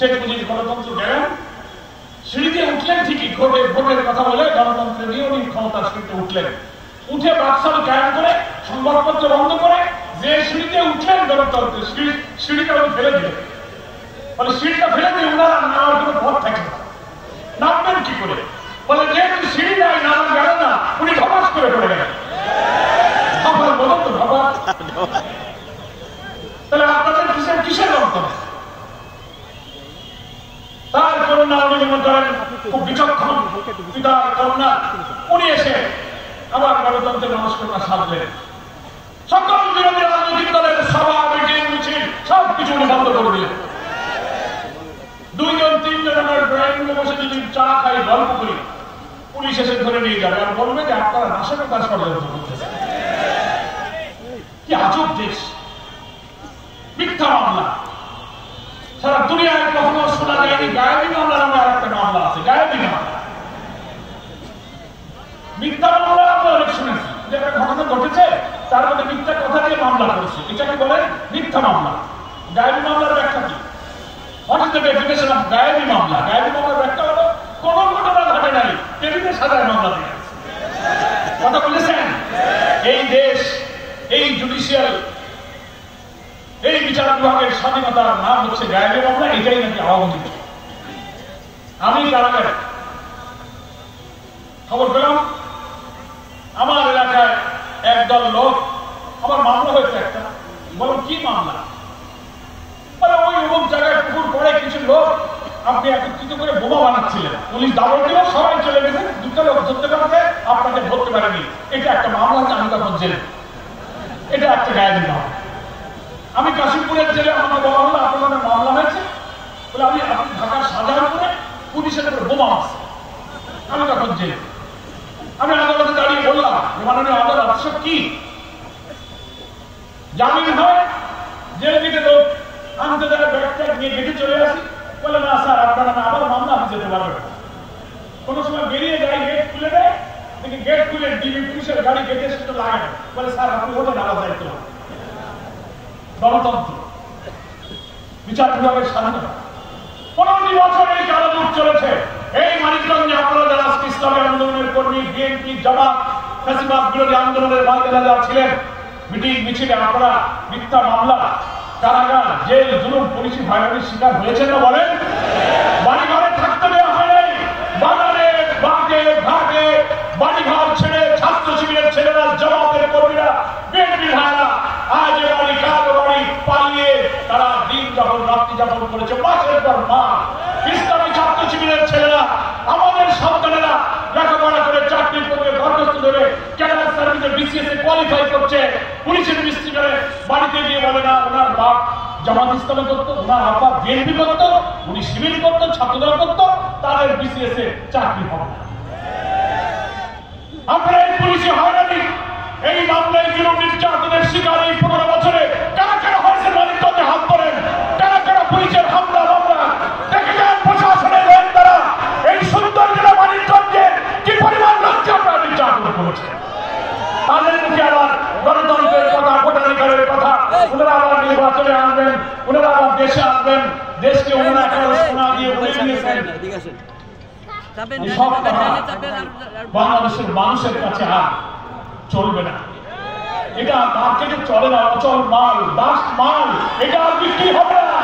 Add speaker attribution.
Speaker 1: শেখ মুজিব গণতন্ত্র গেলেন, সিঁড়িতে উঠলেন ঠিকই, ভোটের কথা বলে গণতন্ত্র নিয়ে উনি ক্ষমতার সিঁড়িতে উঠলেন, উঠে বাকশাল কায়েম করে সংবাদপত্র বন্ধ করে যে সিঁড়িতে উঠলেন গণতন্ত্রের সিঁড়িটা উনি ফেলে দিলেন। বলে সিঁড়িটা ফেলে দিয়ে উনার নামার কোনো পথ থাকে না, নামবেন কি করে? বলে যেহেতু সিঁড়ি নাই, নামা গেল না, উনি ধপাস করে পড়ে গেলেন। ধপাস বলুন তো, ধপাস। তাহলে আপনাদের কিসের গণতন্ত্র? তার করুণা উনি মনে করেন খুব বিচক্ষণ, পিতার করুণা, উনি এসে আবার গণতন্ত্রের নমস্কার সাজলেন। সকল বিরোধী রাজনৈতিক দলের সভা, মিটিং, মিছিল সবকিছু উনি বন্ধ করে দিলেন। 2 জন 3 জন আমার ড্রয়িং রুমে বসে যদি চা খাই, গল্প করি, পুলিশ এসে ধরে নিয়ে যাবে আর বলবে যে আপনারা নাশকতার ষড়যন্ত্র করতেছেন। কি আজব দেশ! মিথ্যা মামলা সারা দুনিয়ায় কখনো শোনা যায়নি। গায়েবী মামলা নামে আর একটা মামলা আছে, গায়েবী মামলা। মিথ্যা মামলা আমরা অনেক শুনেছি, যে একটা ঘটনা ঘটেছে তার মধ্যে মিথ্যা কথা দিয়ে মামলা করেছে, এটাকে বলে মিথ্যা মামলা। গায়েবী মামলার ব্যাখ্যা কি? What is the definition of গায়েবী মামলা? গায়েবী মামলার ব্যাখ্যা হলো কোন ঘটনা ঘটে নাই, টেবিলে সাজায় মামলা দিয়ে। কথা বলেছেন? এই দেশ, এই জুডিশিয়াল, এই বিচার বিভাগের স্বাধীনতার নাম হচ্ছে গায়েবী মামলা। এটাই নাকি আওয়ামী লীগ। আমি কারাগারে খবর পেলাম আমার এলাকায় একদল লোক, আমার মামলা হয়েছে একটা। বলো কি মামলা? বলে ওই অমুক জায়গায় পুকুর পরে কিছু লোক আপনি একত্রিত করে বোমা বানাচ্ছিলেন, পুলিশ দাবল দিল, সবাই চলে গেছে, 2টা লোক ধরতে পারবে, আপনাকে ধরতে পারেনি। এটা একটা মামলা, আমি তখন জেলে। এটা একটা গায়েবী মামলা। আমি কাশিমপুরের জেলে, আমাকে বলা হলো আপনার মামলা হয়েছে। বলে আপনি ঢাকার শাহজাহানপুরে পুলিশের উপরে বোমা আছে। আমি তখন জেলে। আমি আদালতে দাঁড়িয়ে বললাম, মাননীয় আদালত, সব কি জামিন হয়? জেল থেকে লোক আনতে যারা ব্যাগটা নিয়ে গেটে চলে আসি। বলে না স্যার, আপনারা আবার মামলা, আমি যেতে পারবেন না। কোনো সময় বেরিয়ে যায়, গেট খুলে দেয়, দেখি গেট খুলে ডিবি পুলিশের গাড়ি গেটে সেটা লাগায়। বলে স্যার আপনি ওটা নাড়া দায়িত্ব। গণতন্ত্র, বিচার বিভাগের স্বাধীনতা 15 বছর এই কারাদূত চলেছে। এই মানিকগঞ্জে আপনারা যারা ইসলামী আন্দোলনের কর্মী, বিএনপি, জামাত, ফ্যাসিবাদ বিরোধী আন্দোলনের বাঙালিরা যারা ছিলেন, মিটিং মিছিলে আপনারা মিথ্যা মামলা, কারাগার, জেল, জুলুম, পুলিশি হয়রানির শিকার হয়েছেন না? বলেন। বাড়িঘরে থাকতে দেওয়া হয়, বাগানে, বাঁকে, ঘাটে বাড়িঘর ছেড়ে ছাত্র শিবিরের ছেলেরা, জামাতের কর্মীরা, বিএনপি ভাইরা আজ এ বাড়ি কাল বাড়ি পালিয়ে তারা দিন যাপন, রাত্রি যাপন করেছে মাসের পর মাস। ইসলামী ছাত্র শিবিরের ছেলেরা, আমাদের সন্তানেরা লেখাপড়া করে চাকরি করে দরখাস্ত দেবে, ক্যাডার সার্ভিসে বিসিএস এ কোয়ালিফাই করছে, পুলিশের মিস্ত্রি করে বাড়িতে গিয়ে বলে না ওনার বাপ জামাত ইসলামে করতো, ওনার আব্বা বিএনপি করতো, উনি শিবির করতো, ছাত্রদল করতো, তাদের বিসিএস এ চাকরি হবে না। আপনারা এই পুলিশি হয়রানি, এই মামলায় জুলুম নির্যাতনের শিকার এই 15 বছরে কারা কারা হয়েছে মানিকগঞ্জে হাত করেন, কারা কারা পুলিশের হামলা মামলা দেখে যান, প্রশাসনের গোয়েন্দারা এই সুন্দর জেলা মানিকগঞ্জে কি পরিমাণ লোককে আপনারা নির্যাতন করেছে। তাদের মুখে আবার গণতন্ত্রের কথা, ভোটাধিকারের কথা, ওনারা আবার নির্বাচনে আনবেন, ওনারা আবার দেশে আসবেন, দেশকে ওনারা একেবারে সোনা দিয়ে ভরে দিয়েছেন। বাংলাদেশের মানুষের কাছে আর চলবে না। এটা মার্কেটে চলে না, অচল মাল, ডাস্ট মাল, এটা আর বিক্রি হবে না।